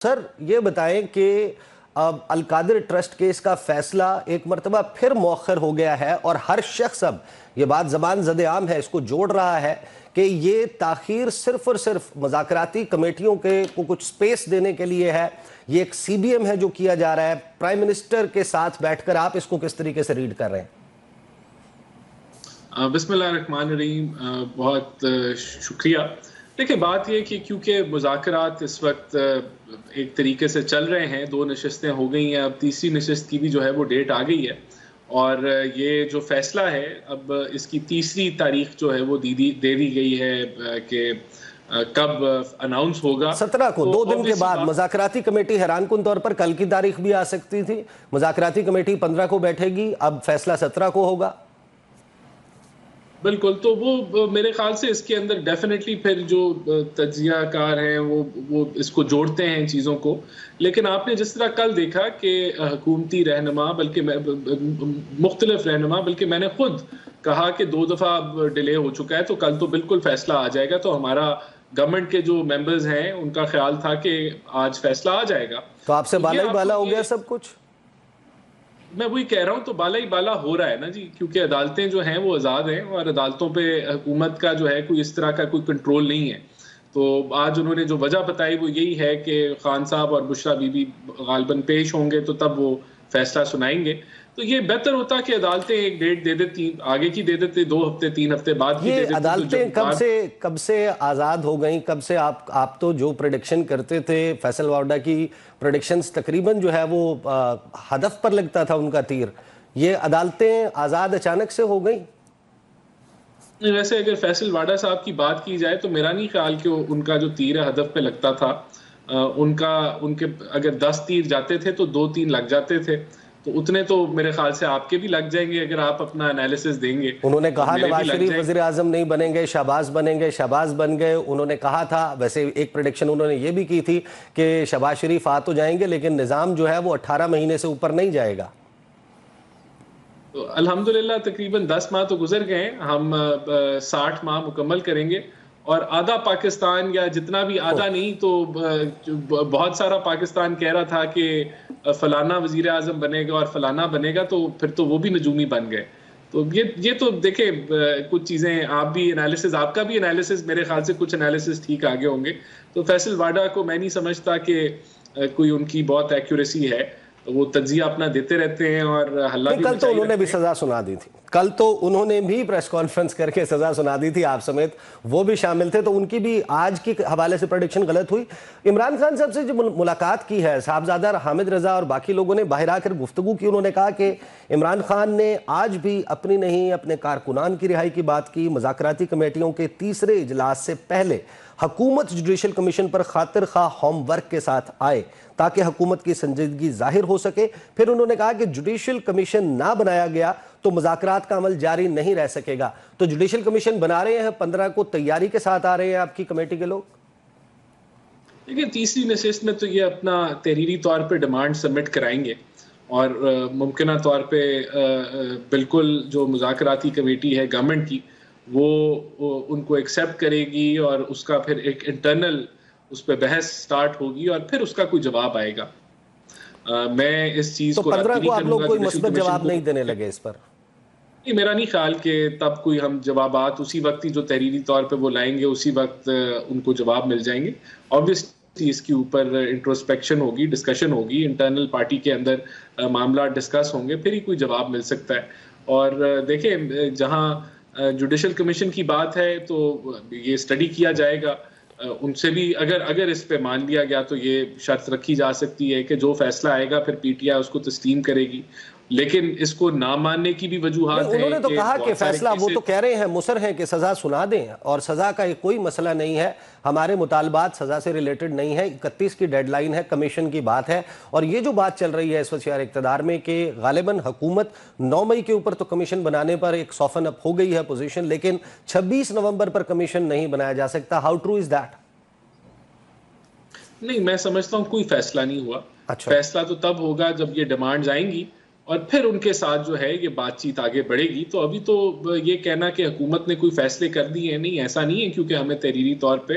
Sir ये बताएं कि अब अलकादिर ट्रस्ट केस का फैसला एक मरतबा फिर मौखर हो गया है और हर शख्स अब ये बात ज़बान ज़द-ए-आम है इसको जोड़ रहा है कि ये ताखीर सिर्फ और सिर्फ मुज़ाकराती कमेटियों के को कुछ स्पेस देने के लिए है। ये एक सीबीएम है जो किया जा रहा है। प्राइम मिनिस्टर के साथ बैठकर आप इसको किस तरीके से रीड कर रहे हैं? बिस्मिल्लाहिर्रहमानिर्रहीम। बहुत शुक्रिया। देखिए, बात यह कि क्योंकि मुज़ाकरात इस वक्त एक तरीके से चल रहे हैं, 2 नशिस्तें हो गई हैं, अब तीसरी नशिस्त की भी जो है वो डेट आ गई है और ये जो फैसला है अब इसकी तीसरी तारीख जो है वो दे दी गई है कि कब अनाउंस होगा। 17 को, तो 2 दिन के बाद। मुज़ाकराती कमेटी हैरानकुन तौर पर कल की तारीख भी आ सकती थी। मुज़ाकराती कमेटी 15 को बैठेगी, अब फैसला 17 को होगा। बिल्कुल, तो वो मेरे ख्याल से इसके अंदर डेफिनेटली फिर जो तज्ज़ियाकार हैं वो इसको जोड़ते हैं चीज़ों को। लेकिन आपने जिस तरह कल देखा कि हुकूमती रहनुमा बल्कि मुख्तलिफ रहनुमा, बल्कि मैंने खुद कहा कि 2 दफ़ा अब डिले हो चुका है, तो कल तो बिल्कुल फैसला आ जाएगा। तो हमारा गवर्नमेंट के जो मेंबर्स हैं उनका ख्याल था कि आज फैसला आ जाएगा। तो आपसे बाला ही बाला हो गया सब कुछ। मैं वही कह रहा हूँ, तो बाला ही बाला हो रहा है ना जी, क्योंकि अदालतें जो हैं वो आज़ाद हैं और अदालतों पे हुकूमत का जो है कोई इस तरह का कोई कंट्रोल नहीं है। तो आज उन्होंने जो वजह बताई वो यही है कि खान साहब और बुशरा बीबी गालिबन पेश होंगे तो तब वो फैसला सुनाएंगे। तो ये बेहतर होता कि अदालतें एक डेट दे देती, आगे की दे देते, 2 हफ्ते 3 हफ्ते बाद की दे देती। अदालतें कब से आज़ाद हो गई? कब से आप तो जो प्रेडिक्शन करते थे फैसल वाडा की प्रेडिक्शंस तकरीबन जो है वो हदफ पर लगता था उनका तीर। ये अदालतें आज़ाद अचानक से हो गई? वैसे अगर फैसल वाडा साहब की बात की जाए तो मेरा नहीं ख्याल कि उनका जो तीर है हदफ पे लगता था। उनके अगर 10 तीर जाते थे तो 2-3 लग जाते थे, तो उतने तो मेरे ख्याल से आपके भी लग जाएंगे अगर आप अपना एनालिसिस देंगे। उन्होंने कहा नवाज शरीफ वज़ीर आज़म नहीं बनेंगे, शहबाज बनेंगे, शहबाज बन गए। उन्होंने कहा था, वैसे एक प्रेडिक्शन उन्होंने ये भी की थी कि शहबाज शरीफ आ तो जाएंगे लेकिन निज़ाम जो है वो 18 महीने से ऊपर नहीं जाएगा। तो अल्हम्दुलिल्लाह तकरीबन 10 माह तो गुजर गए हैं, हम 60 माह मुकम्मल करेंगे और आधा पाकिस्तान, या जितना भी आधा नहीं तो बहुत सारा पाकिस्तान कह रहा था कि फलाना वजीर आज़म बनेगा और फलाना बनेगा, तो फिर तो वो भी नजूमी बन गए। तो ये तो देखे कुछ चीज़ें आप भी एनालिसिस, आपका भी एनालिसिस, मेरे ख्याल से कुछ एनालिसिस ठीक आगे होंगे। तो फैसल वाडा को मैं नहीं समझता कि कोई उनकी बहुत एक्यूरेसी है, तो वो तज्जिया अपना देते रहते हैं और हल्ला भी। कल तो उन्होंने भी सजा सुना दी थी, कल तो उन्होंने भी प्रेस कॉन्फ्रेंस करके सजा सुना दी थी, आप समेत वो भी शामिल थे। तो उनकी भी आज के हवाले से प्रेडिक्शन गलत हुई। इमरान खान साहब से जो मुलाकात की है साहबजादा हामिद रजा और बाकी लोगों ने बाहर आकर गुफ्तगू की, उन्होंने कहा कि इमरान खान ने आज भी अपनी नहीं अपने कारकुनान की रिहाई की बात की। मुज़ाकराती कमेटियों के तीसरे इजलास से पहले हुकूमत जुडिशल कमीशन पर खातिर खा होमवर्क के साथ आए ताकि हुकूमत की संजीदगी जाहिर हो सके। फिर उन्होंने कहा कि जुडिशल कमीशन ना बनाया गया तो मुज़ाकरात का अमल जारी नहीं रह सकेगा। तो जुडिशल कमीशन बना रहे हैं, 15 को तैयारी के साथ आ रहे हैं आपकी कमेटी के लोग। देखिए, तीसरी नशिस्त में तो ये अपना तहरीरी तौर पे डिमांड सबमिट कराएंगे और मुमकिन तौर पे बिल्कुल जो मुज़ाकराती कमेटी है गवर्नमेंट की वो उनको एक्सेप्ट करेगी और उसका फिर एक इंटरनल उस पर बहस स्टार्ट होगी और फिर उसका कोई जवाब आएगा। मैं इस चीज तो को 15 को आप लोग कोई मुस्बत जवाब नहीं देने लगे इस पर? नहीं, मेरा नहीं ख्याल कि तब कोई हम जवाबात उसी वक्त ही जो तहरीरी तौर पे वो लाएंगे उसी वक्त उनको जवाब मिल जाएंगे। ऑब्वियसली इसके ऊपर इंट्रोस्पेक्शन होगी, डिस्कशन होगी, इंटरनल पार्टी के अंदर मामला डिस्कस होंगे, फिर ही कोई जवाब मिल सकता है। और देखें, जहाँ जुडिशल कमीशन की बात है तो ये स्टडी किया जाएगा। उनसे भी अगर इस पे मान लिया गया तो ये शर्त रखी जा सकती है कि जो फैसला आएगा फिर पीटीआई उसको तस्लीम करेगी। लेकिन इसको ना मानने की भी वजूहात है। उन्होंने तो कहा कि फैसला, वो तो कह रहे हैं, मुसर हैं कि सजा सुना दें और सजा का कोई मसला नहीं है, हमारे मुतालबात सजा से रिलेटेड नहीं है, 31 की डेडलाइन है, कमीशन की बात है। और ये जो बात चल रही है इस वक्त शहर इक़्तिदार में कि गालिबन हुकूमत 9 मई के ऊपर तो कमीशन बनाने पर एक सॉफन अप हो गई है पोजीशन, लेकिन 26 नवंबर पर कमीशन नहीं बनाया जा सकता। How true is that? नहीं, मैं समझता हूँ कोई फैसला नहीं हुआ। अच्छा। फैसला तो तब होगा जब ये डिमांड्स आएंगी और फिर उनके साथ जो है ये बातचीत आगे बढ़ेगी। तो अभी तो ये कहना कि हुकूमत ने कोई फैसले कर दिए हैं, नहीं, ऐसा नहीं है, क्योंकि हमें तहरीरी तौर पे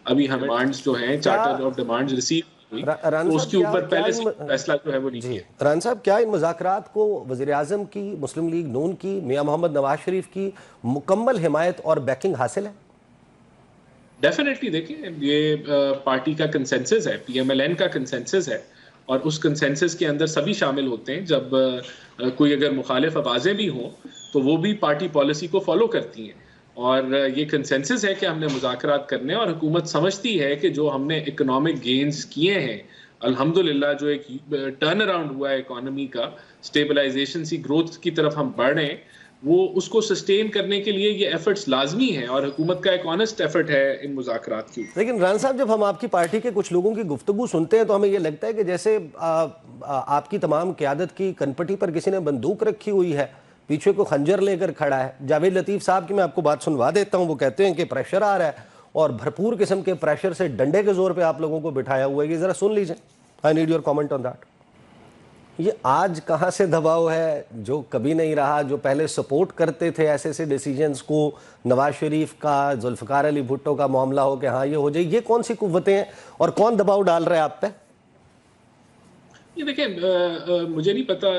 अभी हम डिमांड्स जो हैं, चार्टर ऑफ डिमांड्स रिसीव हुई, राना तो साहब, उसके ऊपर पहले से फैसला जो है वो नहीं जी किया। राना साहब, क्या इन मुज़ाकरात को वज़ीर आज़म की, मुस्लिम लीग नून की, मियां मोहम्मद नवाज शरीफ की मुकम्मल हिमायत और बैकिंग हासिल है? डेफिनेटली देखिए, ये पार्टी का कंसेंसस है, पीएमएलएन का कंसेंसस है, और उस कंसेंसस के अंदर सभी शामिल होते हैं। जब कोई अगर मुखालिफ आवाज़ें भी हों तो वो भी पार्टी पॉलिसी को फॉलो करती हैं, और ये कंसेंसस है कि हमने मुज़ाकरात करने हैं, और हुकूमत समझती है कि जो हमने इकोनॉमिक गेन्स किए हैं, अल्हम्दुलिल्लाह, जो एक टर्न अराउंड हुआ है इकोनॉमी का, स्टेबलाइजेशन सी ग्रोथ की तरफ हम बढ़ रहे हैं, वो उसको सस्टेन करने के लिए ये एफर्ट्स लाजमी हैं, और हुकूमत का एक ऑनेस्ट एफर्ट है इन मुज़ाकरात की। लेकिन राना साहब, जब हम आपकी पार्टी के कुछ लोगों की गुफ्तगू सुनते हैं तो हमें ये लगता है कि जैसे आपकी तमाम क़यादत की कनपटी पर किसी ने बंदूक रखी हुई है, पीछे को खंजर लेकर खड़ा है। जावेद लतीफ़ साहब की मैं आपको बात सुनवा देता हूँ। वो कहते हैं कि प्रेशर आ रहा है, और भरपूर किस्म के प्रेशर से डंडे के जोर पर आप लोगों को बिठाया हुआ है। ये ज़रा सुन लीजिए। I need your comment on that. ये आज कहाँ से दबाव है जो कभी नहीं रहा, जो पहले सपोर्ट करते थे ऐसे ऐसे डिसीजंस को, नवाज शरीफ का, जुल्फ़िकार अली भुट्टो का मामला हो कि हाँ ये हो जाए, ये कौन सी कुव्वतें हैं और कौन दबाव डाल रहा है आप पे? ये देखिए, मुझे नहीं पता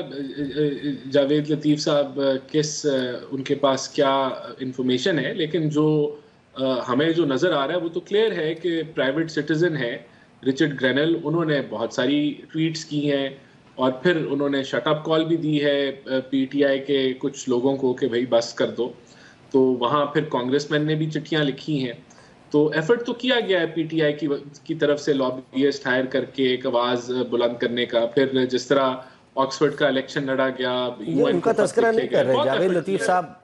जावेद लतीफ़ साहब किस उनके पास क्या इंफॉर्मेशन है, लेकिन जो हमें जो नज़र आ रहा है वो तो क्लियर है कि प्राइवेट सिटीज़न है रिचर्ड ग्रेनल, उन्होंने बहुत सारी ट्वीट्स की हैं, और फिर उन्होंने शटअप कॉल भी दी है पीटीआई के कुछ लोगों को कि भाई बस कर दो। तो वहाँ फिर कांग्रेसमैन ने भी चिट्ठियाँ लिखी हैं। तो एफर्ट तो किया गया है पीटीआई की तरफ से लॉबियस्ट हायर करके एक आवाज़ बुलंद करने का। फिर जिस तरह ऑक्सफोर्ड का इलेक्शन लड़ा गया, ये उनका तस्करा नहीं कर रहे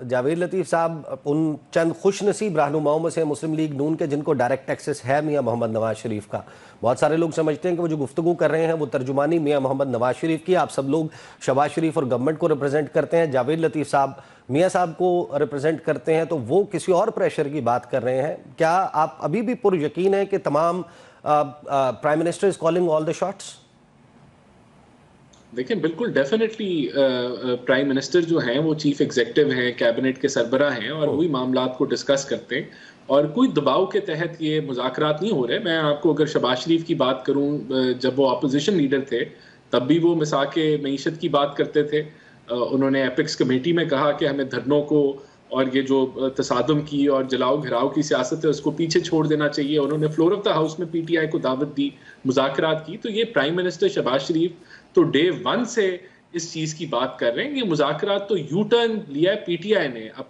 जावेद लतीफ़ साहब उन चंद खुशनसीब रहनुमाओं में से मुस्लिम लीग नून के जिनको डायरेक्ट एक्सेस है मियां मोहम्मद नवाज शरीफ का। बहुत सारे लोग समझते हैं कि वो जो गुफ्तगू कर रहे हैं वो तर्जुमानी मियां मोहम्मद नवाज शरीफ की। आप सब लोग शहबाज शरीफ और गवर्नमेंट को रिप्रेजेंट करते हैं, जावेद लतीफ़ साहब मियां साहब को रिप्रेजेंट करते हैं, तो वो किसी और प्रेशर की बात कर रहे हैं। क्या आप अभी भी पुर यकीन है कि तमाम prime minister is calling all the shots? देखिए, बिल्कुल डेफिनेटली प्राइम मिनिस्टर जो हैं वो चीफ एग्जीक्यूटिव हैं, कैबिनेट के सरबराह हैं, और वही मामलात को डिस्कस करते हैं, और कोई दबाव के तहत ये मुज़ाकरात नहीं हो रहे। मैं आपको अगर शहबाज शरीफ की बात करूं, जब वो अपोजिशन लीडर थे तब भी वो मिसाके मईशत की बात करते थे। उन्होंने एपिक्स कमेटी में कहा कि हमें धरनों को और ये जो तसादुम की और जलाओ घिराव की सियासत है उसको पीछे छोड़ देना चाहिए। उन्होंने फ्लोर ऑफ द हाउस में पीटीआई को दावत दी, मुज़ाकरात की। तो ये प्राइम मिनिस्टर शहबाज शरीफ तो डे वन से इस चीज़ की बात कर रहे हैं। ये मुज़ाकरात तो यू टर्न लिया है पीटीआई ने।